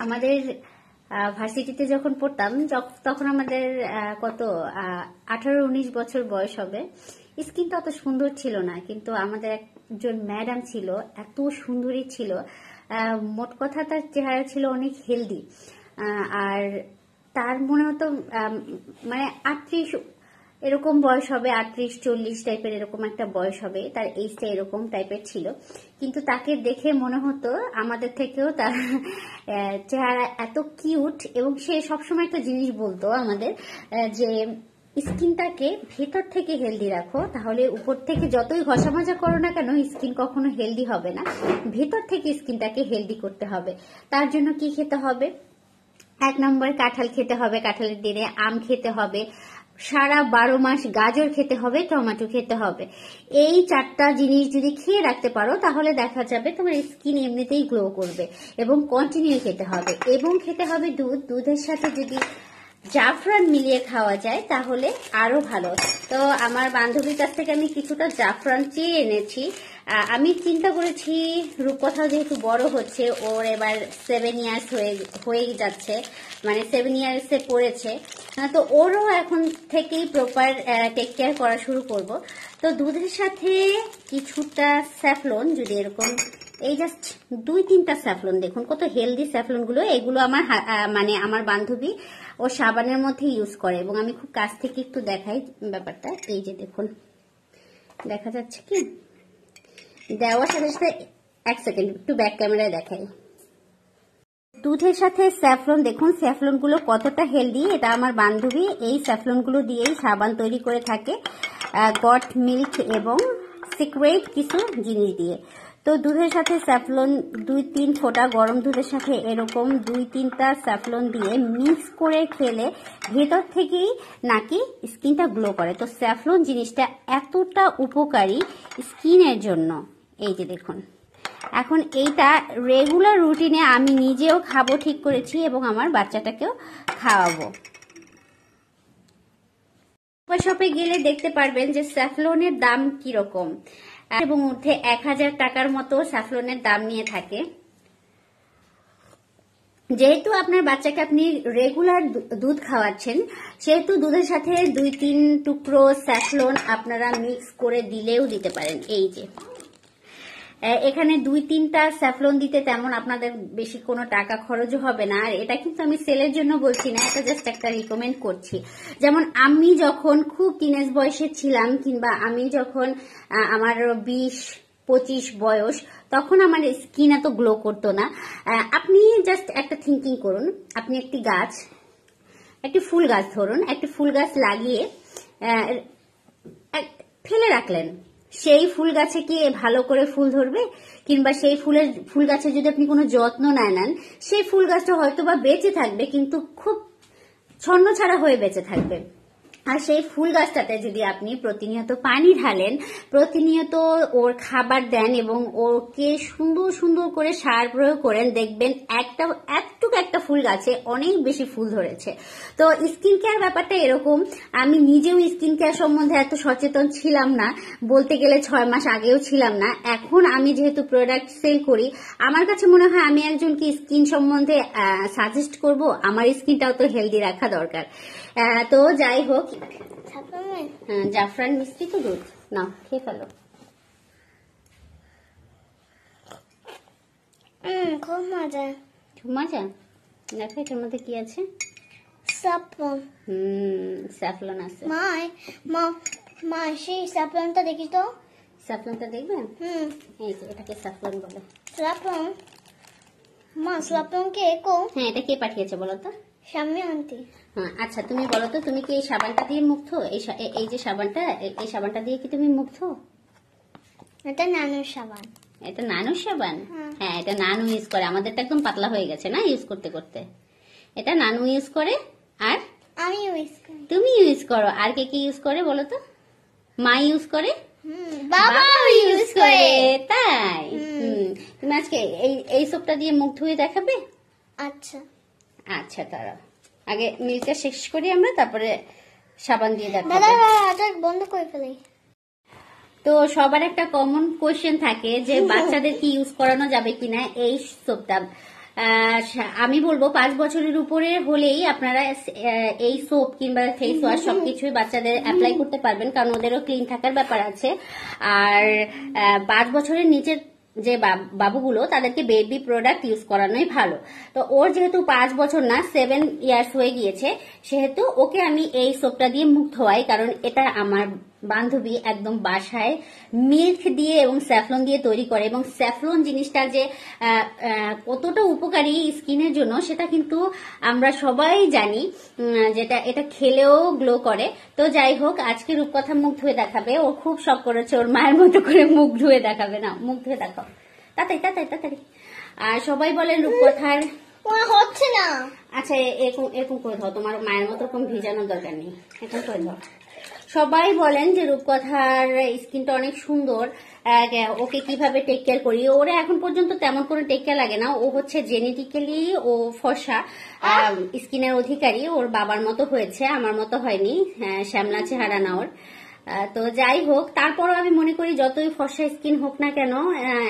আমাদের ভার্সিটিতে যখন পড়তাম তখন আমাদের কত 18-19 বছর বয়স হবে। স্কিনটা অত সুন্দর ছিল না, কিন্তু আমাদের একজন ম্যাডাম ছিল, এত সুন্দরী ছিল। মোট কথা তার চেহারা ছিল অনেক হেলদি, আর তার মনে হতো মানে 38 এরকম বয়স হবে, 38-40 টাইপের এরকম একটা বয়স হবে, তার এইজটা এরকম টাইপের ছিল। কিন্তু তাকে দেখে মনে হতো আমাদের থেকেও তার চেহারা এত কিউট। এবং সে সবসময় একটা জিনিস বলতো আমাদের যে স্কিনটাকে ভেতর থেকে হেলদি রাখো, তাহলে উপর থেকে যতই ঘষা মাজা করো না কেন স্কিন কখনো হেলদি হবে না। ভেতর থেকে স্কিনটাকে হেলদি করতে হবে। তার জন্য কি খেতে হবে? 1 নম্বর কাঁঠাল খেতে হবে, কাঁঠালের দিনে আম খেতে হবে, সারা 12 মাস গাজর খেতে হবে, টমেটো খেতে হবে। এই 4টা জিনিস যদি খেয়ে রাখতে পারো তাহলে দেখা যাবে তোমার স্কিন এমনিতেই গ্লো করবে। এবং কন্টিনিউ খেতে হবে। এবং খেতে হবে দুধের সাথে যদি জাফরান মিলিয়ে খাওয়া যায় তাহলে আরো ভালো। তো আমার বান্ধবীর কাছ থেকে আমি কিছুটা জাফরান চেয়ে এনেছি। আমি চিন্তা করেছি রূপকথা যেহেতু বড় হচ্ছে, ওর এবার 7 ইয়ার্স হয়ে যাচ্ছে, মানে 7 ইয়ার্সে পড়েছে, তো ওরও এখন থেকেই প্রপার টেক কেয়ার করা শুরু করব। তো দুধের সাথে কিছুটা স্যাফলন, যদি এরকম এই জাস্ট 2-3টা স্যাফলন, দেখুন কত হেলদি স্যাফলন গুলো। এগুলো আমার মানে আমার বান্ধবী ও সাবানের মধ্যে ইউজ করে, এবং আমি খুব কাছ থেকে একটু দেখাই ব্যাপারটা। এই যে দেখুন, দেখা যাচ্ছে কি? দেওয়ার সাথে সাথে 1 সেকেন্ড একটু ব্যাক ক্যামেরায় দেখাই। দুধের সাথে স্যাফলন, দেখুন স্যাফলন গুলো কতটা হেলদি। এটা আমার বান্ধবী এই স্যাফলন গুলো দিয়েই সাবান তৈরি করে থাকে, গট মিল্ক এবং সিক্রেট কিছু জিনিস দিয়ে। তো দুধের সাথে স্যাফলন 2-3 ফোঁটা গরম দুধের সাথে এরকম 2-3টা স্যাফলন দিয়ে মিক্স করে খেলে ভেতর থেকেই নাকি স্কিনটা গ্লো করে। তো স্যাফলন জিনিসটা এতটা উপকারী স্কিনের জন্য। এই যে দেখুন, এখন এইটা রেগুলার রুটিনে আমি নিজেও খাবো ঠিক করেছি, এবং আমার বাচ্চাটাকেও খাওয়াবো। শপে গেলে দেখতে পারবেন যে স্যাফলনের দাম কিরকম, এবং মধ্যে 1000 টাকার মতো স্যাফলনের দাম নিয়ে থাকে। যেহেতু আপনার বাচ্চাকে আপনি রেগুলার দুধ খাওয়াচ্ছেন, সেহেতু দুধের সাথে 2-3 টুকরো স্যাফলন আপনারা মিক্স করে দিলেও দিতে পারেন। এই যে এখানে 2-3টা স্যাফলন দিতে তেমন আপনাদের বেশি কোনো টাকা খরচও হবে না। আর এটা কিন্তু আমি সেলের জন্য বলছি না, এটা জাস্ট একটা রিকমেন্ড করছি। যেমন আমি যখন খুব টিনেজ বয়সে ছিলাম, কিংবা আমি যখন আমার 20-25 বয়স, তখন আমার স্কিন এত গ্লো করতো না। আপনি জাস্ট একটা থিঙ্কিং করুন, আপনি একটি ফুল গাছ ধরুন, একটি ফুল গাছ লাগিয়ে ফেলে রাখলেন, সেই ফুল গাছে কি ভালো করে ফুল ধরবে? কিংবা সেই ফুল গাছে যদি আপনি কোনো যত্ন না নেন, সেই ফুল গাছটা হয়তো বা বেঁচে থাকবে, কিন্তু খুব ছন্নছাড়া হয়ে বেঁচে থাকবে। আর সেই ফুল গাছটাতে যদি আপনি প্রতিনিয়ত পানি ঢালেন, প্রতিনিয়ত ওর খাবার দেন, এবং ওকে সুন্দর সুন্দর করে সার প্রয়োগ করেন, দেখবেন একটা ফুল গাছে অনেক বেশি ফুল ধরেছে। তো স্কিন কেয়ার ব্যাপারটা এরকম। আমি নিজেও স্কিন কেয়ার সম্বন্ধে এত সচেতন ছিলাম না, বলতে গেলে 6 মাস আগেও ছিলাম না। এখন আমি যেহেতু প্রোডাক্ট সেল করি, আমার কাছে মনে হয় আমি একজনকে স্কিন সম্বন্ধে সাজেস্ট করব। আমার স্কিনটাও তো হেলদি রাখা দরকার। তো যাই হোক, জাফরান মিষ্টি তো দুধ না, খেয়ে ফেলো। খুব মজা। খুব মজা। দেখো এটার মধ্যে কি আছে? স্যাফলন। স্যাফলন আছে। মা সেই স্যাফলনটা দেখি তো। স্যাফলনটা দেখবেন? এই যে এটাকে স্যাফলন বলে। স্যাফলন? মা স্যাফলন কে কো? হ্যাঁ, এটা কে পাঠিয়েছে বলো তো? শাম্মী আন্টি। হ্যাঁ, আচ্ছা তুমি বলো তো, তুমি কি এই সাবানটা দিয়ে মুখ ধো? এই যে সাবানটা, এই সাবানটা দিয়ে কি তুমি মুখ ধো? এটা নানুর সাবান। এটা নানুর সাবান? হ্যাঁ, এটা নানু ইউজ করে। আমাদেরটা একদম পাতলা হয়ে গেছে না ইউজ করতে করতে। এটা নানু ইউজ করে, আর আমি ইউজ করি। তুমি ইউজ করো। আর কে কি ইউজ করে বলো তো? মা ইউজ করে, বাবা ইউজ করে। তাই? তুমি আজকে এই সোপটা দিয়ে মুখ ধুয়ে দেখাবে? আচ্ছা আচ্ছা, তারা আগে মিল্কটা শেষ করি আমরা, তারপরে সাবান দিয়ে দেখাবো। দাদা বন্ধ করে ফেলি। তো সবার একটা কমন কোয়েশ্চেন থাকে যে বাচ্চাদের কি ইউজ করানো যাবে কিনা এই সোপটা। আমি বলবো 5 বছরের উপরে হলেই আপনারা এই সোপ কিংবা ফেস ওয়াশ সবকিছুই বাচ্চাদের অ্যাপ্লাই করতে পারবেন, কারণ ওদেরও ক্লিন থাকার ব্যাপার আছে। আর 5 বছরের নিচের যে বাবুগুলো তাদেরকে বেবি প্রোডাক্ট ইউজ করানোই ভালো। তো ওর যেহেতু 5 বছর না 7 ইয়ার্স হয়ে গিয়েছে, সেহেতু ওকে আমি এই সোপটা দিয়ে মুখ ধোয়াই, কারণ এটা আমার বান্ধবী একদম বাসায় মিল্ক দিয়ে এবং স্যাফলন দিয়ে তৈরি করে, এবং স্যাফলন জিনিসটা যে কতটা উপকারী স্কিনের জন্য সেটা কিন্তু আমরা সবাই জানি, যেটা এটা খেলেও গ্লো করে। তো যাই হোক, আজকে রূপকথা মুখ ধুয়ে দেখাবে, ও খুব শখ করেছে ওর মায়ের মতো করে মুখ ধুয়ে দেখাবে। না, মুখ ধুয়ে দেখাও তাড়াতাড়ি তাড়াতাড়ি তাড়াতাড়ি। আর সবাই বলেন রূপকথার হচ্ছে না। আচ্ছা, এরকম এরকম করে দাও, তোমার মায়ের মতো এরকম ভিজানোর দরকার নেই, এরকম করে দাও। সবাই বলেন যে রূপকথার স্কিনটা অনেক সুন্দর, ওকে কিভাবে টেক কেয়ার করি। ওরা এখন পর্যন্ত তেমন কোনো টেক কেয়ার লাগে না, ও হচ্ছে জেনেটিক্যালি ও ফর্সা স্কিনের অধিকারী, ওর বাবার মতো হয়েছে, আমার মতো হয়নি, শ্যামলা চেহারা না ওর। তো যাই হোক, তারপরও আমি মনে করি যতই ফর্সা স্কিন হোক না কেন,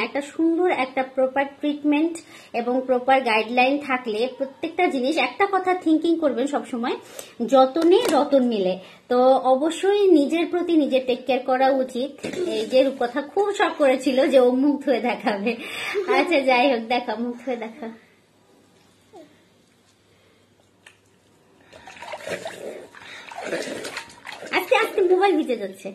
একটা সুন্দর একটা প্রপার ট্রিটমেন্ট এবং প্রপার গাইডলাইন থাকলে প্রত্যেকটা জিনিস, একটা কথা থিঙ্কিং করবেন সবসময়, যতনে রতন মিলে। তো অবশ্যই নিজের প্রতি নিজের টেক কেয়ার করা উচিত। এই যে রূপকথা খুব শখ করেছিল যে ও মুখ ধুয়ে দেখাবে। আচ্ছা যাই হোক, দেখা মুখ ধুয়ে দেখা। আস্তে আস্তে মোবাইল ভিজে যাচ্ছে।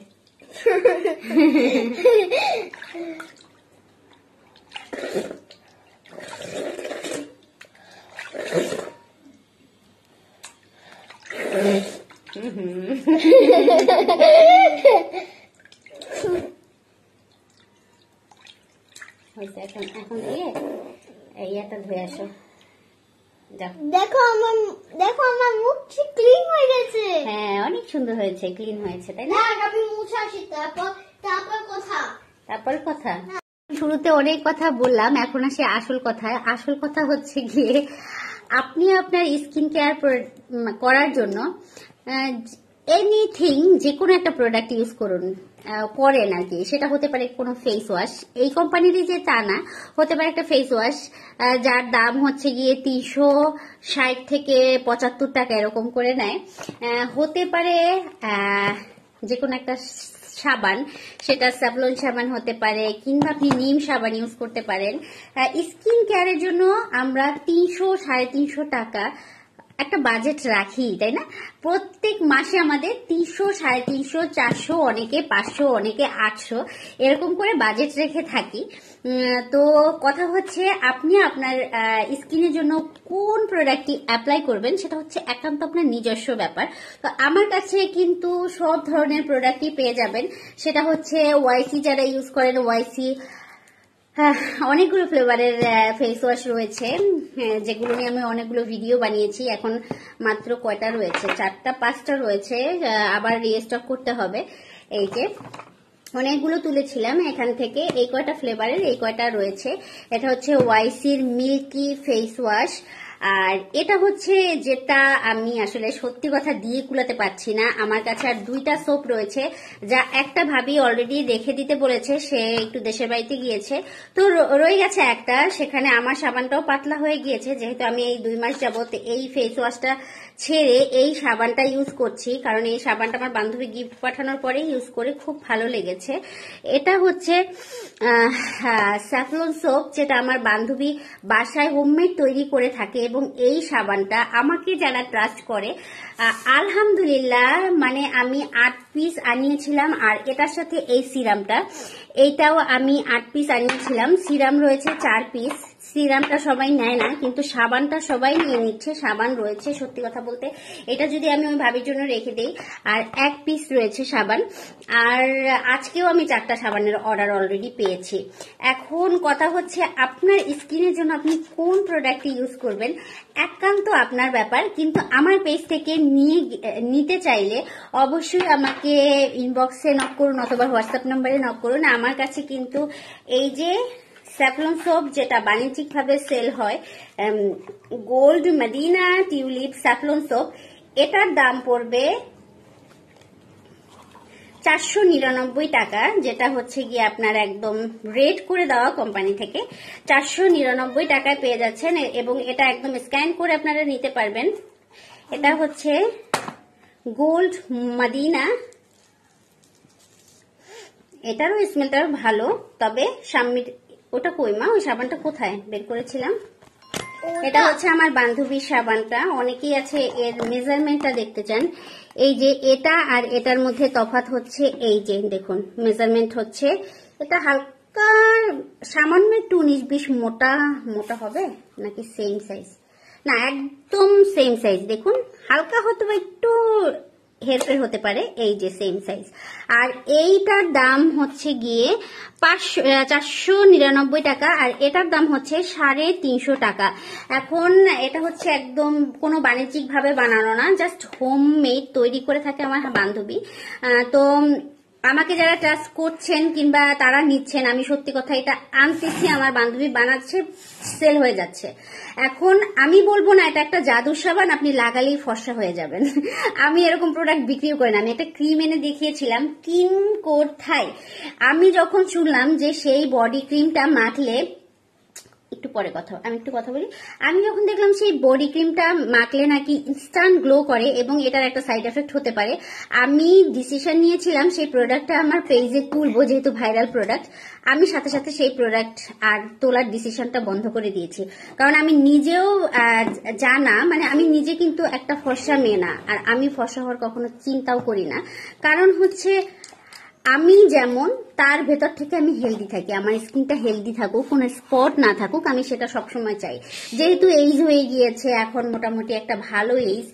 এখন দিয়ে এইটা ধুয়ে আসো। দেখো আমার মুখ ক্লিন হয়ে গেছে। হ্যাঁ, অনেক সুন্দর হয়েছে, ক্লিন হয়েছে, তাই না? আমি মুছে আসি, তারপর কথা। শুরুতে অনেক কথা বললাম, এখন আসি আসল কথায়। আসল কথা হচ্ছে গিয়ে, আপনি আপনার স্কিন কেয়ার করার জন্য এনিথিং, যে কোনো একটা প্রোডাক্ট ইউজ করেন আর কি। সেটা হতে পারে কোনো ফেস ওয়াশ, এই কোম্পানিরই যে তা না, হতে পারে একটা ফেস ওয়াশ যার দাম হচ্ছে গিয়ে 360 থেকে 75 টাকা এরকম করে নেয়। হতে পারে যে কোনো একটা সাবান, সেটা স্যাভলন সাবান হতে পারে, কিংবা আপনি নিম সাবান ইউজ করতে পারেন। স্কিন কেয়ারের জন্য আমরা 300-350 টাকা একটা বাজেট রাখি, তাই না? প্রত্যেক মাসে আমাদের 300-350-400, অনেকে 500, অনেকে 800 এরকম করে বাজেট রেখে থাকি। তো কথা হচ্ছে, আপনি আপনার স্কিনের জন্য কোন প্রোডাক্টটি অ্যাপ্লাই করবেন সেটা হচ্ছে একান্ত আপনার নিজস্ব ব্যাপার। তো আমার কাছে কিন্তু সব ধরনের প্রোডাক্টই পেয়ে যাবেন। সেটা হচ্ছে ওয়াইসি, যারা ইউজ করেন ওয়াইসি, অনেকগুলো ফ্লেভারের ফেস ওয়াশ রয়েছে, যেগুলো নিয়ে আমি অনেকগুলো ভিডিও বানিয়েছি। এখন মাত্র কয়টা রয়েছে? 4টা-5টা রয়েছে, আবার রিস্টক করতে হবে। এই যে অনেকগুলো তুলেছিলাম এখান থেকে, এই কয়টা ফ্লেভারের এই কয়টা রয়েছে। এটা হচ্ছে ওয়াইসির মিল্কি ফেস ওয়াশ, আর এটা হচ্ছে যেটা আমি আসলে সত্যি কথা দিয়ে কুলাতে পারছি না। আমার কাছে আর 2টা সোপ রয়েছে, যা একটা ভাবি অলরেডি রেখে দিতে বলেছে, সে একটু দেশের বাড়িতে গিয়েছে, তো রয়ে গেছে একটা। সেখানে আমার সাবানটাও পাতলা হয়ে গিয়েছে, যেহেতু আমি এই 2 মাস যাবত এই ফেস ওয়াশটা ছেড়ে এই সাবানটা ইউজ করছি, কারণ এই সাবানটা আমার বান্ধবী গিফট পাঠানোর পরে ইউজ করে খুব ভালো লেগেছে। এটা হচ্ছে স্যাফলন সোপ, যেটা আমার বান্ধবী বাসায় হোমমেড তৈরি করে থাকে, এবং এই সাবানটা আমাকে যারা ট্রাস্ট করে, আলহামদুলিল্লাহ, মানে আমি 8 পিস আনিয়েছিলাম, আর এটার সাথে এই সিরামটা, এইটাও আমি 8 পিস আনিয়েছিলাম। সিরাম রয়েছে 4 পিস। সিরামটা সবাই নেয় না, কিন্তু সাবানটা সবাই নিয়ে নিচ্ছে। সাবান রয়েছে, সত্যি কথা বলতে এটা যদি আমি ওই ভাবির জন্য রেখে দিই, আর 1 পিস রয়েছে সাবান। আর আজকেও আমি 4টা সাবানের অর্ডার অলরেডি পেয়েছি। এখন কথা হচ্ছে, আপনার স্কিনের জন্য আপনি কোন প্রোডাক্ট ইউজ করবেন একান্ত আপনার ব্যাপার, কিন্তু আমার পেজ থেকে নিতে চাইলে অবশ্যই আমাকে ইনবক্সে নক করুন অথবা হোয়াটসঅ্যাপ নাম্বারে নক করুন। আমার কাছে কিন্তু এই যে স্যাফলন সোপ, যেটা বাণিজ্যিকভাবে সেল হয়, গোল্ড মদিনা টিউলিপ স্যাফলন সোপ, এটার দাম পড়বে 499 টাকা, যেটা হচ্ছে গিয়ে আপনার একদম রেট করে দেওয়া কোম্পানি থেকে 499 টাকায় পেয়ে যাচ্ছেন এবং এটা একদম স্ক্যান করে আপনারা নিতে পারবেন। এটা হচ্ছে গোল্ড মদিনা, এটারও স্মেলটা ভালো, তবে ওটা কই মা, ওই সাবানটা কোথায় বের করেছিলাম? এটা হচ্ছে আমার বান্ধবীর সাবানটা। অনেকেই আছে এর মেজারমেন্টটা দেখতে চান। এই যে এটা আর এটার মধ্যে তফাৎ হচ্ছে, এই যে দেখুন মেজারমেন্ট হচ্ছে, এটা হালকা সামান্য একটু 19-20 মোটা মোটা হবে নাকি সেম সাইজ, না একদম সেম সাইজ, দেখুন হালকা হয়তো একটু হেরফের হতে পারে, এই যে সেম সাইজ। আর এইটার দাম হচ্ছে গিয়ে 499 টাকা আর এটার দাম হচ্ছে 350 টাকা। এখন এটা হচ্ছে একদম কোনো বাণিজ্যিক ভাবে বানানো না, জাস্ট হোমমেড তৈরি করে থাকে আমার বান্ধবী। তো আমাকে যারা ট্রাস্ট করছেন কিংবা তারা নিচ্ছেন, আমি সত্যি কথা এটা আনতেছি, আমার বান্ধবী বানাচ্ছে, সেল হয়ে যাচ্ছে। এখন আমি বলবো না এটা একটা জাদুর সাবান, আপনি লাগালেই ফর্সা হয়ে যাবেন। আমি এরকম প্রোডাক্ট বিক্রিও করি না। আমি একটা ক্রিম এনে দেখিয়েছিলাম, কিন কোথায়, আমি যখন শুনলাম যে সেই বডি ক্রিমটা মাখলে, একটু পরে আমি একটু কথা বলি, আমি যখন দেখলাম সেই বডি ক্রিমটা মাখলে নাকি ইনস্ট্যান্ট গ্লো করে এবং এটার একটা সাইড এফেক্ট হতে পারে, আমি ডিসিশন নিয়েছিলাম সেই প্রোডাক্টটা আমার পেজে তুলবো, যেহেতু ভাইরাল প্রোডাক্ট। আমি সাথে সাথে সেই প্রোডাক্ট আর তোলার ডিসিশনটা বন্ধ করে দিয়েছি, কারণ আমি নিজেও জানা, মানে আমি নিজে কিন্তু একটা ফর্সা মেয়ে না, আর আমি ফর্সা হওয়ার কখনো চিন্তাও করি না। কারণ হচ্ছে আমি যেমন, তার ভেতর থেকে আমি হেলদি থাকি, আমার স্কিনটা হেলদি থাকুক, কোনো স্পট না থাকুক, আমি সেটা সবসময় চাই। যেহেতু এইজ হয়ে গিয়েছে, এখন মোটামুটি একটা ভালো এইজ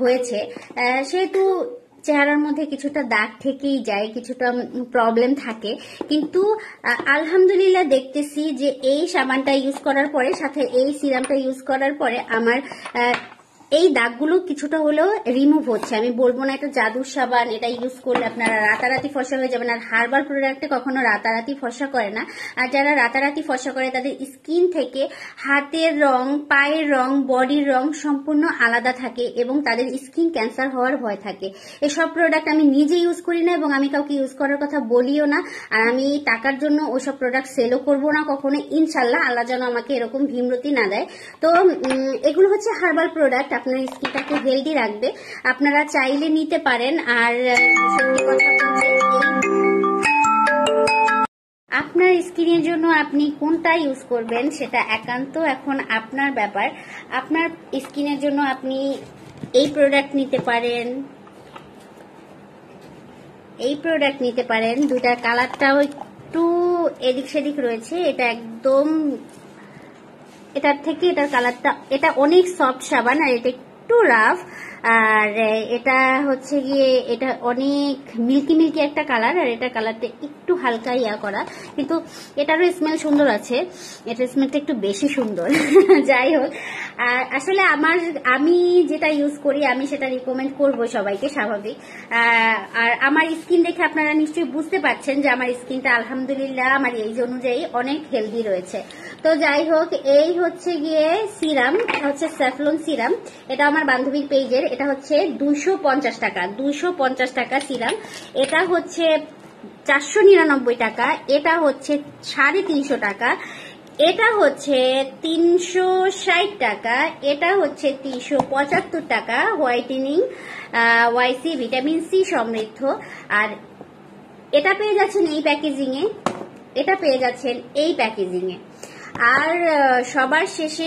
হয়েছে, সেহেতু চেহারার মধ্যে কিছুটা দাগ থেকেই যায়, কিছুটা প্রবলেম থাকে, কিন্তু আলহামদুলিল্লাহ দেখতেছি যে এই সাবানটা ইউজ করার পরে, সাথে এই সিরামটা ইউজ করার পরে আমার এই দাগগুলো কিছুটা হলেও রিমুভ হচ্ছে। আমি বলবো না এটা জাদুর সাবান, এটা ইউজ করলে আপনারা রাতারাতি ফর্সা হয়ে যাবেন, আর হার্বাল প্রোডাক্টে কখনো রাতারাতি ফর্সা করে না। আর যারা রাতারাতি ফর্সা করে তাদের স্কিন থেকে হাতের রং, পায়ের রং, বডির রং সম্পূর্ণ আলাদা থাকে এবং তাদের স্কিন ক্যান্সার হওয়ার ভয় থাকে। এসব প্রোডাক্ট আমি নিজে ইউজ করি না এবং আমি কাউকে ইউজ করার কথা বলিও না, আর আমি টাকার জন্য ওইসব প্রোডাক্ট সেলও করবো না কখনো, ইনশাল্লাহ। আল্লাহ যেন আমাকে এরকম ভীমরতি না দেয়। তো এগুলো হচ্ছে হার্বাল প্রোডাক্ট, আপনার স্কিনটাকে হেলদি রাখবে, আপনারা চাইলে নিতে পারেন। আর সত্যি কথা বলতে, আপনার স্কিনের জন্য আপনি কোনটা ইউজ করবেন সেটা একান্ত এখন আপনার ব্যাপার। আপনার স্কিনের জন্য আপনি এই প্রোডাক্ট নিতে পারেন, এই প্রোডাক্ট নিতে পারেন। দুটার কালারটাও একটু এদিক সেদিক রয়েছে, এটা একদম, এটার থেকে এটার কালারটা, এটা অনেক সফট সাবান আর এটা একটু রাফ, আর এটা হচ্ছে গিয়ে এটা অনেক মিল্কি মিল্কি একটা কালার, আর এটা কালারটা একটু হালকা ইয়া করা, কিন্তু এটারও স্মেল সুন্দর আছে, এটার স্মেলটা একটু বেশি সুন্দর। যাই হোক, আসলে আমি যেটা ইউজ করি আমি সেটা রিকমেন্ড করবো সবাইকে, স্বাভাবিক। আর আমার স্কিন দেখে আপনারা নিশ্চয়ই বুঝতে পারছেন যে আমার স্কিনটা আলহামদুলিল্লাহ আমার এইজ অনুযায়ী অনেক হেলদি রয়েছে। তো যাই হোক, এই হচ্ছে গিয়ে সিরাম, হচ্ছে স্যাফলন সিরাম, এটা আমার বান্ধবীর পেজের, এটা হচ্ছে 250 টাকা, 250 টাকা সিরাম। এটা হচ্ছে 499 টাকা, এটা হচ্ছে 350 টাকা, এটা হচ্ছে 360 টাকা, এটা হচ্ছে 375 টাকা, হোয়াইটেনিং ওয়াইসি ভিটামিন সি সমৃদ্ধ। আর এটা পেয়ে যাচ্ছেন এই প্যাকেজিং এ, এটা পেয়ে যাচ্ছেন এই প্যাকেজিং এ। আর সবার শেষে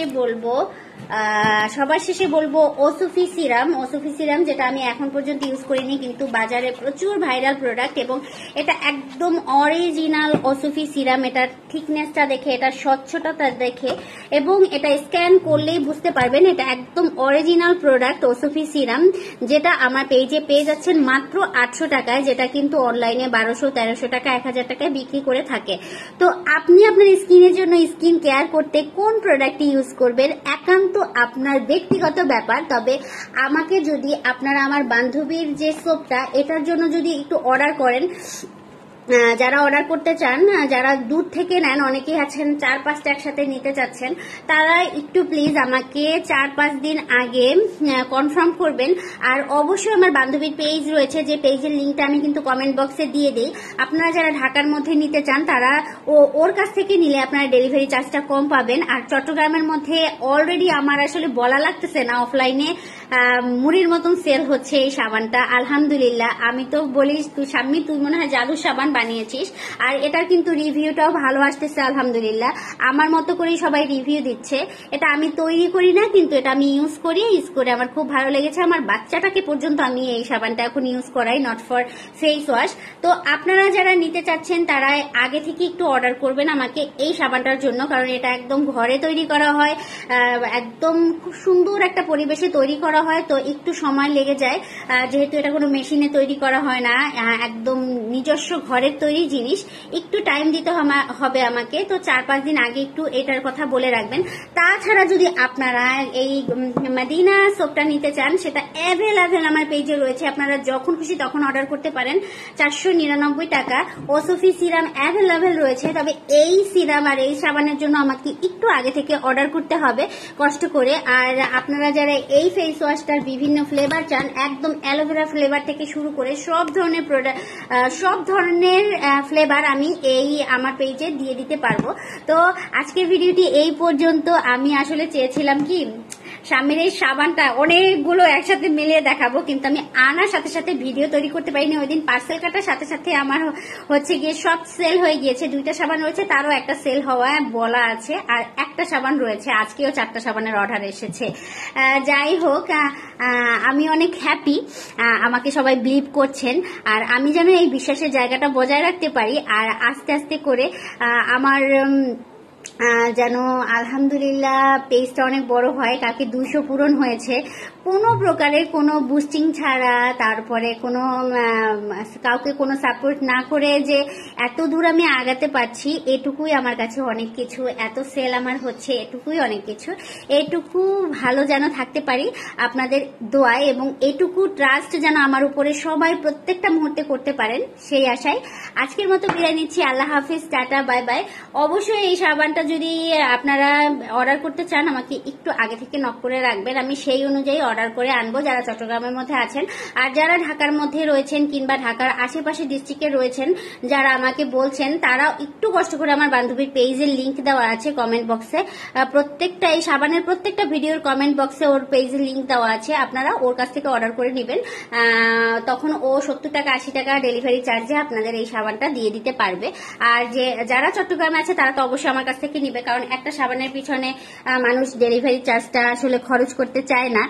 বলবো ওসুফি সিরাম, যেটা আমি এখন পর্যন্ত ইউজ করিনি, কিন্তু বাজারে প্রচুর ভাইরাল প্রোডাক্ট এবং এটা একদম অরিজিনাল ওসুফি সিরাম। এটার থিকনেসটা দেখে, এটার স্বচ্ছতা দেখে এবং এটা স্ক্যান করলেই বুঝতে পারবেন এটা একদম অরিজিনাল প্রোডাক্ট ওসুফি সিরাম, যেটা আমার পেজে পেয়ে যাচ্ছেন মাত্র 800 টাকায়, যেটা কিন্তু অনলাইনে 1200-1300 টাকা, 1000 টাকায় বিক্রি করে থাকে। তো আপনি আপনার স্কিনের জন্য, স্কিন কেয়ার করতে কোন প্রোডাক্টটি ইউজ করবেন একান্ত আপনার ব্যক্তিগত ব্যাপার। তবে আমাকে যদি আপনারা আমার বান্ধবীর যে সোপটা, এটার জন্য যদি একটু অর্ডার করেন, যারা অর্ডার করতে চান, যারা দূর থেকে নেন, অনেকেই আছেন 4-5টা একসাথে নিতে চাচ্ছেন, তারা একটু প্লিজ আমাকে 4-5 দিন আগে কনফার্ম করবেন। আর অবশ্যই আমার বান্ধবীর পেজ রয়েছে, যে পেজের লিঙ্কটা আমি কিন্তু কমেন্ট বক্সে দিয়ে দিই। আপনারা যারা ঢাকার মধ্যে নিতে চান তারা ওর কাছ থেকে নিলে আপনারা ডেলিভারি চার্জটা কম পাবেন। আর চট্টগ্রামের মধ্যে অলরেডি আমার আসলে বলা লাগতেছে না, অফলাইনে মুড়ির মতন সেল হচ্ছে এই সাবানটা, আলহামদুলিল্লাহ। আমি তো বলি স্বামী তুই মনে হয় জাদু সাবান বানিয়েছিস। আর এটার কিন্তু রিভিউটাও ভালো আসতেছে আলহামদুলিল্লাহ, আমার মতো করেই সবাই রিভিউ দিচ্ছে। এটা আমি তৈরি করি না, কিন্তু এটা আমি ইউজ করে আমার খুব ভালো লেগেছে। আমার বাচ্চাটাকে পর্যন্ত আমি এই সাবানটা এখন ইউজ করাই, নট ফর ফেস ওয়াশ। তো আপনারা যারা নিতে চাচ্ছেন তারা আগে থেকে একটু অর্ডার করবেন আমাকে এই সাবানটার জন্য, কারণ এটা একদম ঘরে তৈরি করা হয়, একদম খুব সুন্দর একটা পরিবেশে তৈরি করা হয়। তো একটু সময় লেগে যায়, যেহেতু এটা কোনো মেশিনে তৈরি করা হয় না, একদম নিজস্ব ঘরের তৈরি জিনিস, একটু টাইম দিতে হবে আমাকে। তো 4-5 দিন আগে একটু এটার কথা বলে রাখবেন। তাছাড়া যদি আপনারা এই মদিনা সোপটা নিতে চান, সেটা অ্যাভেলেবেল আমার পেজে রয়েছে, আপনারা যখন খুশি তখন অর্ডার করতে পারেন। 499 টাকা। ওসফি সিরাম অ্যাভেলেবেল রয়েছে, তবে এই সিরাম আর এই সাবানের জন্য আমাকে একটু আগে থেকে অর্ডার করতে হবে কষ্ট করে। আর আপনারা যারা এই ফেস ওয়াশটার বিভিন্ন ফ্লেভার চান, একদম অ্যালোভেরা ফ্লেভার থেকে শুরু করে সব ধরনের প্রোডাক্ট, সব ধরনের ফ্লেভার আমি এই আমার পেজে দিয়ে দিতে পারবো। তো আজকের ভিডিওটি এই পর্যন্ত। আমি আসলে চেয়েছিলাম কি স্বামীর এই সাবানটা অনেকগুলো একসাথে মিলিয়ে দেখাবো, কিন্তু আমি আনার সাথে সাথে ভিডিও তৈরি করতে পারিনি। ওই দিন পার্সেল কাটার সাথে সাথে আমার হচ্ছে গিয়ে সব সেল হয়ে গিয়েছে। 2টা সাবান রয়েছে, তারও একটা সেল হওয়া বলা আছে, আর একটা সাবান রয়েছে। আজকেও 4টা সাবানের অর্ডার এসেছে। যাই হোক, আমি অনেক হ্যাপি, আমাকে সবাই বিলিভ করছেন, আর আমি যেন এই বিশ্বাসের জায়গাটা বজায় রাখতে পারি। আর আস্তে আস্তে করে আমার যেন আলহামদুলিল্লাহ পেজটা অনেক বড় হয়। কালকে 200 পূরণ হয়েছে, কোনো প্রকারের কোনো বুস্টিং ছাড়া, তারপরে কোনো কাউকে কোনো সাপোর্ট না করে যে এত দূর আমি আগাতে পারছি, এটুকুই আমার কাছে অনেক কিছু। এত সেল আমার হচ্ছে, এটুকুই অনেক কিছু। এটুকু ভালো যেন থাকতে পারি আপনাদের দোয়ায়, এবং এটুকু ট্রাস্ট যেন আমার উপরে সবাই প্রত্যেকটা মুহূর্তে করতে পারেন, সেই আশায় আজকের মতো বিদায় নিচ্ছি। আল্লাহ হাফিজ, টাটা, বাই বাই। অবশ্যই এই সাবানটা যদি আপনারা অর্ডার করতে চান, আমাকে একটু আগে থেকে নক করে রাখবেন, আমি সেই অনুযায়ী অর্ডার করে আনবো, যারা চট্টগ্রামের মধ্যে আছেন। আর যারা ঢাকার মধ্যে রয়েছেন কিংবা ঢাকার আশেপাশে ডিস্ট্রিক্টে রয়েছেন, যারা আমাকে বলছেন, তারা একটু কষ্ট করে আমার বান্ধবীর পেজের লিঙ্ক দেওয়া আছে কমেন্ট বক্সে, প্রত্যেকটা এই সাবানের প্রত্যেকটা ভিডিওর কমেন্ট বক্সে ওর পেজের লিঙ্ক দেওয়া আছে, আপনারা ওর কাছ থেকে অর্ডার করে নেবেন। তখন ও 70 টাকা 80 টাকা ডেলিভারি চার্জে আপনাদের এই সাবানটা দিয়ে দিতে পারবে। আর যারা চট্টগ্রামে আছে তারা তো অবশ্যই আমার কাছ থেকে নিবে, কারণ একটা সাবানের পিছনে মানুষ ডেলিভারি চার্জটা আসলে খরচ করতে চায় না।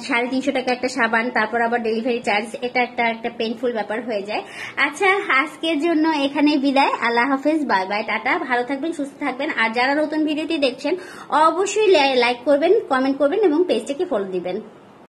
350 টাকা একটা সাবান, তারপর আবার ডেলিভারি চার্জ, এটা একটা পেইনফুল ব্যাপার হয়ে যায়। আচ্ছা, আজকের জন্য এখানেই বিদায়। আল্লাহ হাফেজ, বাই বাই, টাটা। ভালো থাকবেন, সুস্থ থাকবেন। আর যারা নতুন ভিডিওটি দেখছেন অবশ্যই লাইক করবেন, কমেন্ট করবেন এবং পেজটাকে ফলো দিবেন।